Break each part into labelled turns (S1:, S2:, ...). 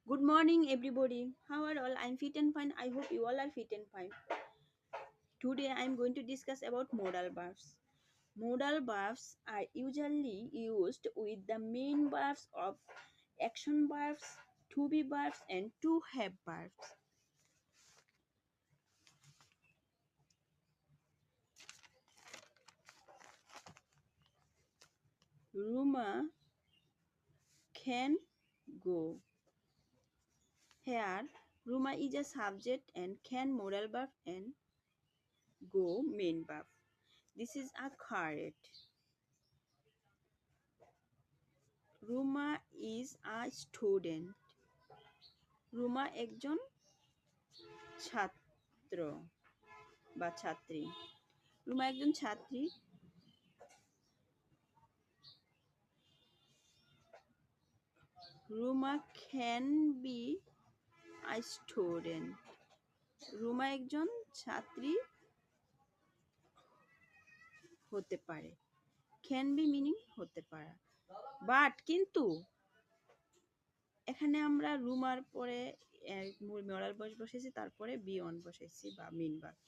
S1: Good morning, everybody. How are all? I'm fit and fine. I hope you all are fit and fine. Today, I'm going to discuss about modal verbs. Modal verbs are usually used with the main verbs of action verbs, to be verbs, and to have verbs. Ruma can go. Here, Ruma is a subject and can modal verb and go main verb. This is a correct. Ruma is a student. Ruma একজন ছাত্র বা ছাত্রী। রুমা একজন ছাত্রী। Ruma can be a student. Ruma একজন ছাত্রী হতে পারে। ক্যান বি মিনিং হতে পারে। বাট কিন্তু এখানে আমরা রুমার পরে মরাল বয়স বসেছি, তারপরে বি অন বসেছি বা মিন ভার্ব।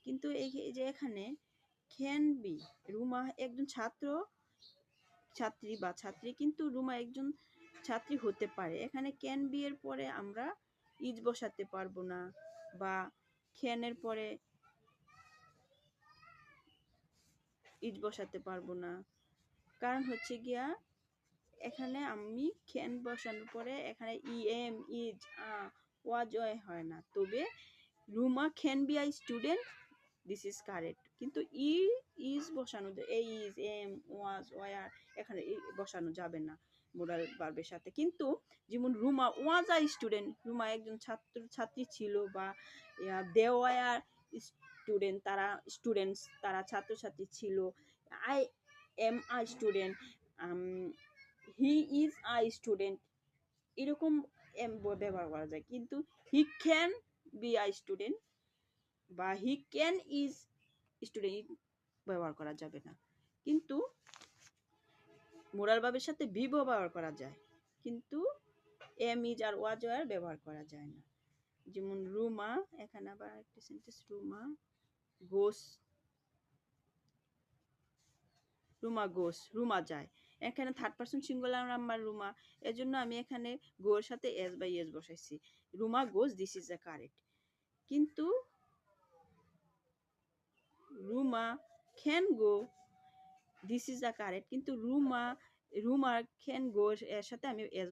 S1: কিন্তু এই যে এখানে ক্যান বি, রুমা একজন ছাত্রী বা ছাত্রী, কিন্তু রুমা একজন ছাত্রী হতে পারে। এখানে ক্যান বি এর পরে আমরা ইজ বসাতে পারবো না, বা ক্যান এর পরে ইজ বসাতে পারবো না। কারণ হচ্ছে গিয়া এখানে আমি ক্যান বসানোর পরে এখানে এম ইজ ওয়াজ হয় না। তবে Ruma can be I student, this is correct. কিন্তু ইজ বসানো, এই ইজ এম ওয়াজ ওয়ার এখানে বসানো যাবে না মোরাল ভার্বের সাথে। কিন্তু যেমন Ruma was I student, Ruma একজন ছাত্রী ছিল, বা দে ওয়ার স্টুডেন্ট, তারা ছাত্রছাত্রী ছিল। I am I student, he is I student, এরকম এম ব্যবহার করা যায়। কিন্তু he can be I student বা হি ক্যান ইজ স্টুডেন্ট ব্যবহার করা যাবে না। কিন্তু মোরাল ভার্বের সাথে বি ব্যবহার করা যায়, কিন্তু am is are was were ব্যবহার করা যায় না। যেমন রুমা, এখানে আবার একটা সেন্টেন্স, রুমা যায়। এখানে third person singular number Ruma, এজন্য আমি এখানে গোর সাথে এস বাই এস বসাইছি। রুমা গোস, দিস ইজ এ কারেক্ট। কিন্তু Ruma can go, this is a correct. কিন্তু রুমা ক্যান গো এর সাথে আমি এস